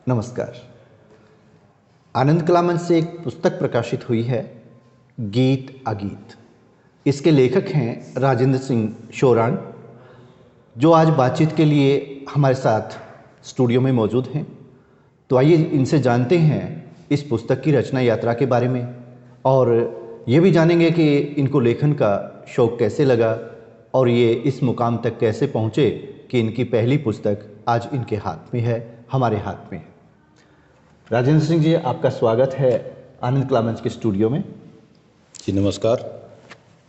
नमस्कार। आनंद कला मंच से एक पुस्तक प्रकाशित हुई है, गीत अगीत। इसके लेखक हैं राजेंद्र सिंह शोरान, जो आज बातचीत के लिए हमारे साथ स्टूडियो में मौजूद हैं। तो आइए इनसे जानते हैं इस पुस्तक की रचना यात्रा के बारे में, और ये भी जानेंगे कि इनको लेखन का शौक़ कैसे लगा और ये इस मुकाम तक कैसे पहुँचे कि इनकी पहली पुस्तक आज इनके हाथ में है, हमारे हाथ में है। राजेंद्र सिंह जी, आपका स्वागत है आनंद कला मंच के स्टूडियो में। जी नमस्कार।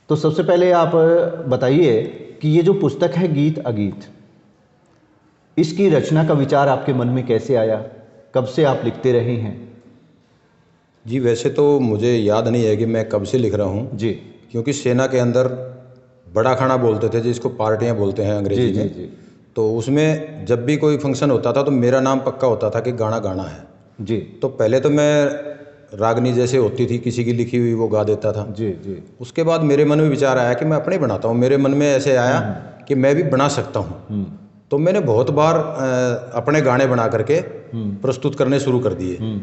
तो सबसे पहले आप बताइए कि ये जो पुस्तक है गीत अगीत, इसकी रचना का विचार आपके मन में कैसे आया? कब से आप लिखते रहे हैं? जी वैसे तो मुझे याद नहीं है कि मैं कब से लिख रहा हूँ जी। क्योंकि सेना के अंदर बड़ा खाना बोलते थे, जिसको पार्टियाँ बोलते हैं अंग्रेजी में। जी। तो उसमें जब भी कोई फंक्शन होता था तो मेरा नाम पक्का होता था कि गाना गाना है। जी। तो पहले तो मैं रागनी जैसे होती थी किसी की लिखी हुई वो गा देता था। जी। उसके बाद मेरे मन में विचार आया कि मैं अपने बनाता हूँ। मेरे मन में ऐसे आया कि मैं भी बना सकता हूँ। तो मैंने बहुत बार अपने गाने बना करके प्रस्तुत करने शुरू कर दिए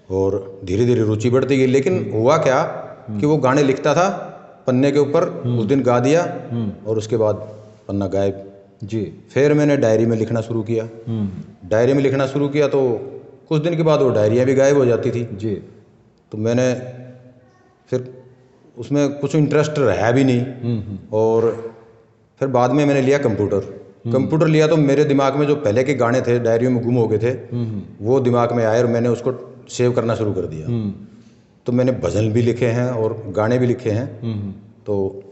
और धीरे धीरे रुचि बढ़ती गई। लेकिन हुआ क्या कि वो गाने लिखता था पन्ने के ऊपर, उस दिन गा दिया और उसके बाद पन्ना गायब। जी। फिर मैंने डायरी में लिखना शुरू किया। डायरी में लिखना शुरू किया तो कुछ दिन के बाद वो डायरियाँ भी गायब हो जाती थी। जी। तो मैंने फिर उसमें कुछ इंटरेस्ट रहा भी नहीं। और फिर बाद में मैंने लिया कंप्यूटर लिया तो मेरे दिमाग में जो पहले के गाने थे डायरियों में गुम हो गए थे, वो दिमाग में आए और मैंने उसको सेव करना शुरू कर दिया। तो मैंने भजन भी लिखे हैं और गाने भी लिखे हैं। तो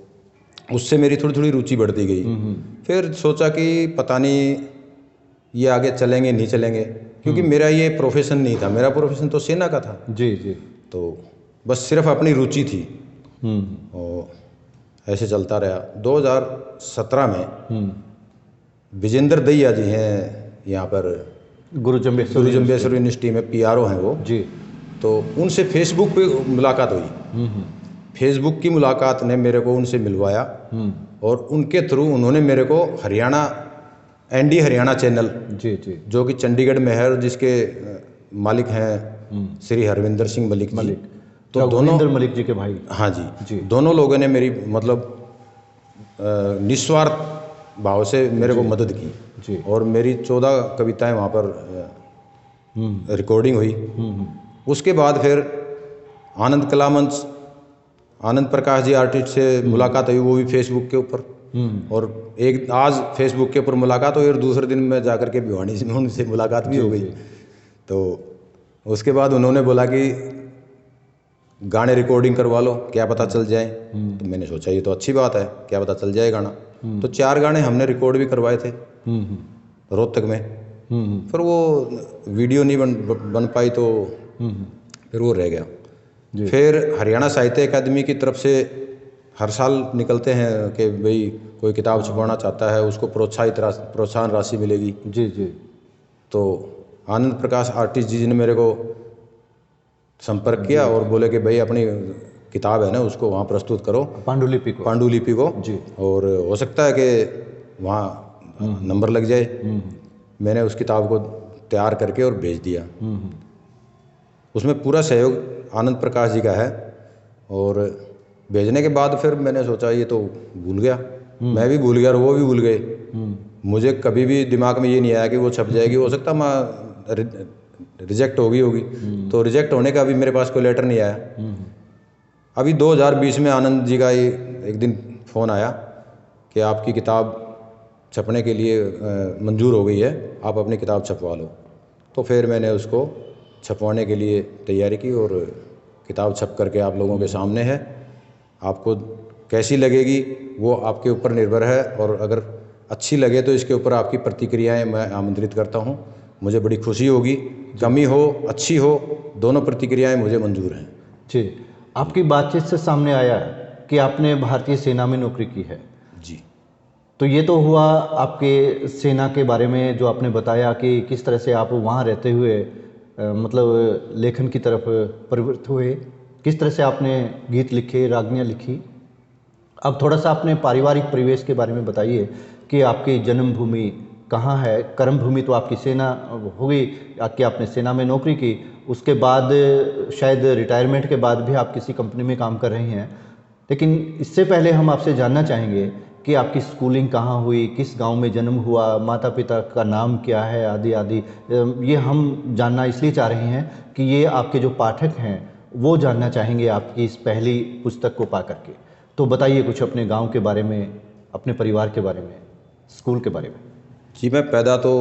उससे मेरी थोड़ी थोड़ी रुचि बढ़ती गई। फिर सोचा कि पता नहीं ये आगे चलेंगे नहीं चलेंगे, क्योंकि मेरा ये प्रोफेशन नहीं था। मेरा प्रोफेशन तो सेना का था। जी। तो बस सिर्फ अपनी रुचि थी और ऐसे चलता रहा। 2017 में विजेंद्र दैया जी हैं यहाँ पर गुरु जम्बेश्वर यूनिवर्सिटी में PRO हैं वो जी। तो उनसे फेसबुक पे मुलाकात हुई। फेसबुक की मुलाकात ने मेरे को उनसे मिलवाया और उनके थ्रू उन्होंने मेरे को हरियाणा ND हरियाणा चैनल जी जो कि चंडीगढ़ में है और जिसके मालिक हैं श्री हरविंदर सिंह मलिक जी। तो दोनों मलिक जी के भाई। हाँ जी। दोनों लोगों ने मेरी मतलब निस्वार्थ भाव से मेरे को मदद की जी। और मेरी 14 कविताएं वहाँ पर रिकॉर्डिंग हुई। उसके बाद फिर आनंद कला मंच, आनंद प्रकाश जी आर्टिस्ट से मुलाकात हुई, वो भी फेसबुक के ऊपर। और एक आज फेसबुक के ऊपर मुलाकात हुई और दूसरे दिन मैं जाकर के भिवानी से उनसे मुलाकात भी हो गई। तो उसके बाद उन्होंने बोला कि गाने रिकॉर्डिंग करवा लो, क्या पता चल जाए। तो मैंने सोचा ये तो अच्छी बात है, क्या पता चल जाए गाना। तो 4 गाने हमने रिकॉर्ड भी करवाए थे रोहतक में। फिर वो वीडियो नहीं बन पाई तो फिर वो रह गया। फिर हरियाणा साहित्य अकादमी की तरफ से हर साल निकलते हैं कि भाई कोई किताब छपवाना चाहता है उसको प्रोत्साहन राशि मिलेगी। जी। तो आनंद प्रकाश आर्टिस्ट जी ने मेरे को संपर्क किया और बोले कि भाई अपनी किताब है ना उसको वहाँ प्रस्तुत करो, पांडुलिपि को जी। और हो सकता है कि वहाँ नंबर लग जाए। मैंने उस किताब को तैयार करके और भेज दिया। उसमें पूरा सहयोग आनंद प्रकाश जी का है। और भेजने के बाद फिर मैंने सोचा ये तो भूल गया, मैं भी भूल गया और वो भी भूल गए। मुझे कभी भी दिमाग में ये नहीं आया कि वो छप जाएगी। हो सकता मैं रिजेक्ट होगी। तो रिजेक्ट होने का अभी मेरे पास कोई लेटर नहीं आया। अभी 2020 में आनंद जी का एक दिन फ़ोन आया कि आपकी किताब छपने के लिए मंजूर हो गई है, आप अपनी किताब छपवा लो। तो फिर मैंने उसको छपवाने के लिए तैयारी की और किताब छप करके आप लोगों के सामने है। आपको कैसी लगेगी वो आपके ऊपर निर्भर है, और अगर अच्छी लगे तो इसके ऊपर आपकी प्रतिक्रियाएं मैं आमंत्रित करता हूं। मुझे बड़ी खुशी होगी, कमी हो अच्छी हो दोनों प्रतिक्रियाएं मुझे मंजूर हैं। जी। आपकी बातचीत से सामने आया कि आपने भारतीय सेना में नौकरी की है। जी। तो ये तो हुआ आपके सेना के बारे में जो आपने बताया कि किस तरह से आप वहाँ रहते हुए मतलब लेखन की तरफ प्रवृत्त हुए, किस तरह से आपने गीत लिखे, रागनियाँ लिखी। अब थोड़ा सा अपने पारिवारिक परिवेश के बारे में बताइए कि आपकी जन्मभूमि कहाँ है? कर्म भूमि तो आपकी सेना हो गई कि आपने सेना में नौकरी की, उसके बाद शायद रिटायरमेंट के बाद भी आप किसी कंपनी में काम कर रही हैं, लेकिन इससे पहले हम आपसे जानना चाहेंगे कि आपकी स्कूलिंग कहाँ हुई, किस गांव में जन्म हुआ, माता पिता का नाम क्या है, आदि आदि। ये हम जानना इसलिए चाह रहे हैं कि ये आपके जो पाठक हैं वो जानना चाहेंगे आपकी इस पहली पुस्तक को पा करके। तो बताइए कुछ अपने गांव के बारे में, अपने परिवार के बारे में, स्कूल के बारे में। जी, मैं पैदा तो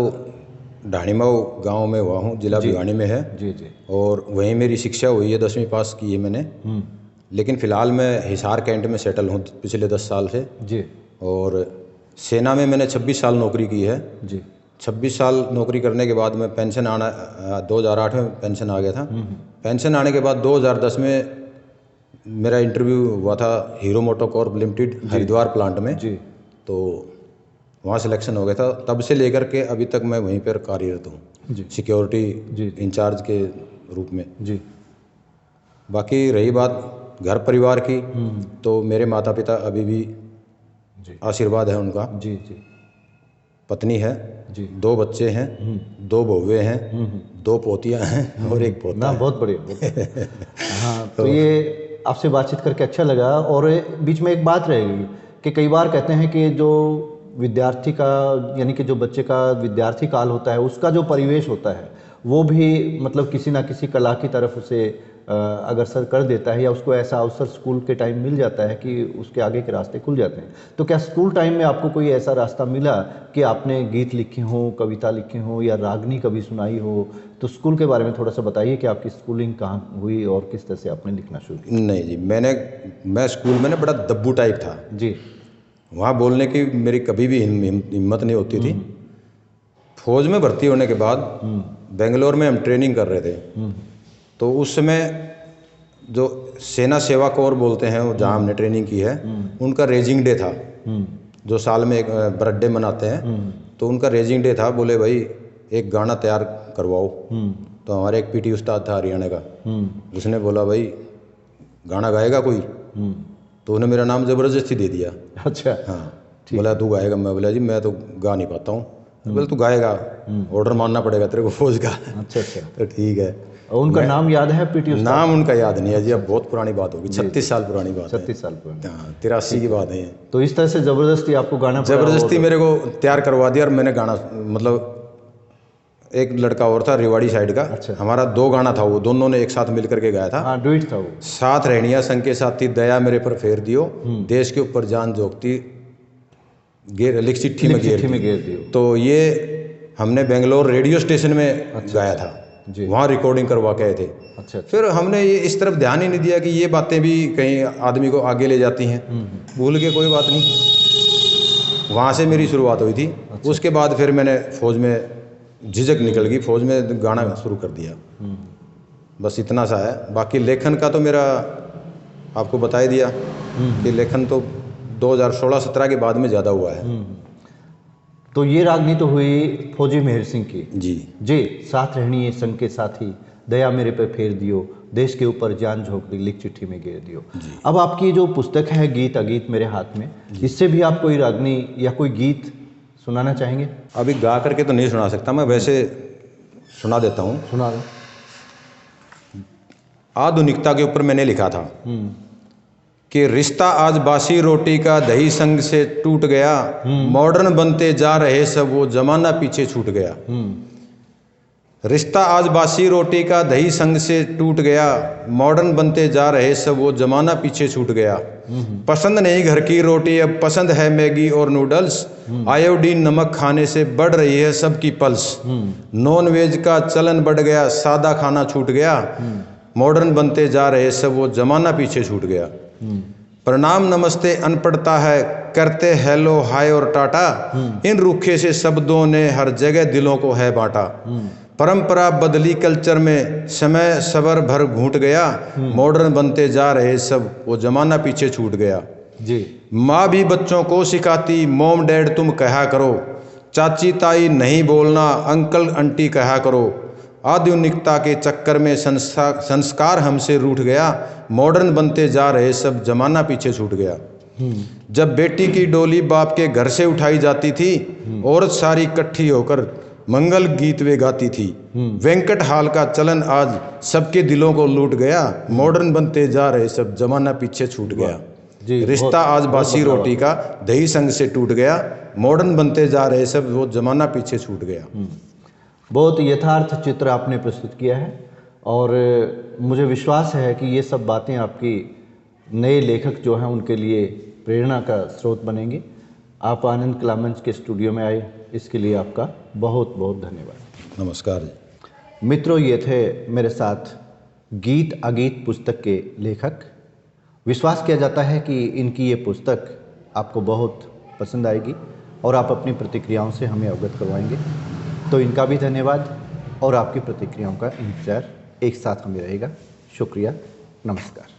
ढाणीमाऊ गांव में हुआ हूँ, जिला भिवानी में है। जी जी। और वहीं मेरी शिक्षा हुई है, 10वीं पास की है मैंने। लेकिन फ़िलहाल मैं हिसार कैंट में सेटल हूँ पिछले 10 साल से। जी। और सेना में मैंने 26 साल नौकरी की है। जी। 26 साल नौकरी करने के बाद मैं पेंशन आना 2008 में पेंशन आ गया था। पेंशन आने के बाद 2010 में मेरा इंटरव्यू हुआ था hero MotoCorp limited Haridwar plant में। जी। तो वहाँ सिलेक्शन हो गया था। तब से लेकर के अभी तक मैं वहीं पर कार्यरत हूँ, सिक्योरिटी इंचार्ज के रूप में। जी। बाकी रही बात घर परिवार की, तो मेरे माता पिता अभी भी आशीर्वाद है उनका। जी जी। पत्नी है जी, 2 बच्चे हैं, 2 बहुएं हैं, 2 पोतियां हैं और 1 पोता है। बहुत बढ़िया। हाँ, तो ये आपसे बातचीत करके अच्छा लगा। और बीच में एक बात रहेगी कि कई बार कहते हैं कि जो विद्यार्थी का, यानी कि जो बच्चे का विद्यार्थी काल होता है, उसका जो परिवेश होता है वो भी मतलब किसी ना किसी कला की तरफ उसे अग्रसर कर देता है, या उसको ऐसा अवसर स्कूल के टाइम मिल जाता है कि उसके आगे के रास्ते खुल जाते हैं। तो क्या स्कूल टाइम में आपको कोई ऐसा रास्ता मिला कि आपने गीत लिखे हों, कविता लिखे हों, या रागनी कभी सुनाई हो? तो स्कूल के बारे में थोड़ा सा बताइए कि आपकी स्कूलिंग कहाँ हुई और किस तरह से आपने लिखना शुरू किया। नहीं जी, मैं स्कूल में ना बड़ा दब्बू टाइप था जी। वहाँ बोलने की मेरी कभी भी हिम्मत नहीं होती थी। फौज में भर्ती होने के बाद बेंगलोर में हम ट्रेनिंग कर रहे थे। तो उस समय जो सेना सेवा कोर बोलते हैं, जहाँ हमने ट्रेनिंग की है, उनका रेजिंग डे था, जो साल में एक बर्थडे मनाते हैं। तो उनका रेजिंग डे था। बोले भाई एक गाना तैयार करवाओ। तो हमारे एक पीटी उस्ताद था हरियाणा का, उसने बोला भाई गाना गाएगा कोई? तो उन्हें मेरा नाम ज़बरदस्ती दे दिया। अच्छा। हाँ, बोला तू गाएगा? मैं बोला जी मैं तो गा नहीं पाता हूँ। बोले तू गाएगा, ऑर्डर मानना पड़ेगा तेरे को फौज का। अच्छा अच्छा। तो ठीक है। और उनका नाम याद है पीटी उस्ताद? नाम उनका याद नहीं है जी, अब बहुत पुरानी बात होगी, 36 साल पुरानी बात है। 36 साल पुरानी। हाँ, 83 की बात है। तो इस तरह से ज़बरदस्ती आपको गाना, ज़बरदस्ती मेरे को तैयार करवा दिया। और मैंने गाना, मतलब एक लड़का और था रेवाड़ी साइड का। अच्छा। हमारा 2 गाना था, वो दोनों ने एक साथ मिल करके गाया था। हाँ, डुएट था वो। साथ रहनिया संग के साथी, दया मेरे पर फेर दियो, देश के ऊपर जान जोगती, लिख चिट्ठी में घेर दियो। तो ये हमने बेंगलोर रेडियो स्टेशन में गाया था। वहाँ रिकॉर्डिंग करवा के आए थे। अच्छा। फिर हमने ये इस तरफ ध्यान ही नहीं दिया कि ये बातें भी कहीं आदमी को आगे ले जाती हैं। भूल के कोई बात नहीं। वहाँ से मेरी शुरुआत हुई थी। अच्छा। उसके बाद फिर मैंने फौज में झिझक निकल गई, फौज में गाना शुरू कर दिया। बस इतना सा है। बाकी लेखन का तो मेरा आपको बता ही दिया कि लेखन तो 2016-17 के बाद में ज़्यादा हुआ है। तो ये रागनी तो हुई फौजी मेहर सिंह की। जी जी। साथ रहनी है संग के साथी, दया मेरे पे फेर दियो, देश के ऊपर जान झोंक दी, लिख चिट्ठी में घेर दियो। अब आपकी जो पुस्तक है गीत अगीत मेरे हाथ में, इससे भी आप कोई रागनी या कोई गीत सुनाना चाहेंगे? अभी गा करके तो नहीं सुना सकता मैं, वैसे सुना देता हूँ। सुना दो। आधुनिकता के ऊपर मैंने लिखा था कि रिश्ता आज बासी रोटी का दही संग से टूट गया, मॉडर्न बनते जा रहे सब वो जमाना पीछे छूट गया। रिश्ता आज बासी रोटी का दही संग से टूट गया, मॉडर्न बनते जा रहे सब वो जमाना पीछे छूट गया। पसंद नहीं घर की रोटी, अब पसंद है मैगी और नूडल्स, आयोडीन नमक खाने से बढ़ रही है सबकी पल्स। नॉन वेज का चलन बढ़ गया, सादा खाना छूट गया, मॉडर्न बनते जा रहे सब वो जमाना पीछे छूट गया। प्रणाम नमस्ते अनपढ़ता है, करते हेलो हाय और टाटा, इन रूखे से शब्दों ने हर जगह दिलों को है बांटा। परंपरा बदली कल्चर में, समय सबर भर घूट गया, मॉडर्न बनते जा रहे सब वो जमाना पीछे छूट गया। जी। माँ भी बच्चों को सिखाती, मॉम डैड तुम कहा करो, चाची ताई नहीं बोलना, अंकल आंटी कहा करो। आधुनिकता के चक्कर में संस्कार हमसे रूठ गया, मॉडर्न बनते जा रहे सब जमाना पीछे छूट गया। जब बेटी की डोली बाप के घर से उठाई जाती थी, औरत सारी इकट्ठी होकर मंगल गीत वे गाती थी। वेंकट हाल का चलन आज सबके दिलों को लूट गया, मॉडर्न बनते जा रहे सब जमाना पीछे छूट गया। जी, रिश्ता आज बासी रोटी का दही संग से टूट गया, मॉडर्न बनते जा रहे सब वो जमाना पीछे छूट गया। बहुत यथार्थ चित्र आपने प्रस्तुत किया है और मुझे विश्वास है कि ये सब बातें आपकी नए लेखक जो हैं उनके लिए प्रेरणा का स्रोत बनेंगी। आप आनंद कला मंच के स्टूडियो में आए, इसके लिए आपका बहुत बहुत धन्यवाद। नमस्कार जी। मित्रों, ये थे मेरे साथ गीत अगीत पुस्तक के लेखक। विश्वास किया जाता है कि इनकी ये पुस्तक आपको बहुत पसंद आएगी और आप अपनी प्रतिक्रियाओं से हमें अवगत करवाएंगे। तो इनका भी धन्यवाद और आपकी प्रतिक्रियाओं का इंतजार एक साथ हमें रहेगा। शुक्रिया, नमस्कार।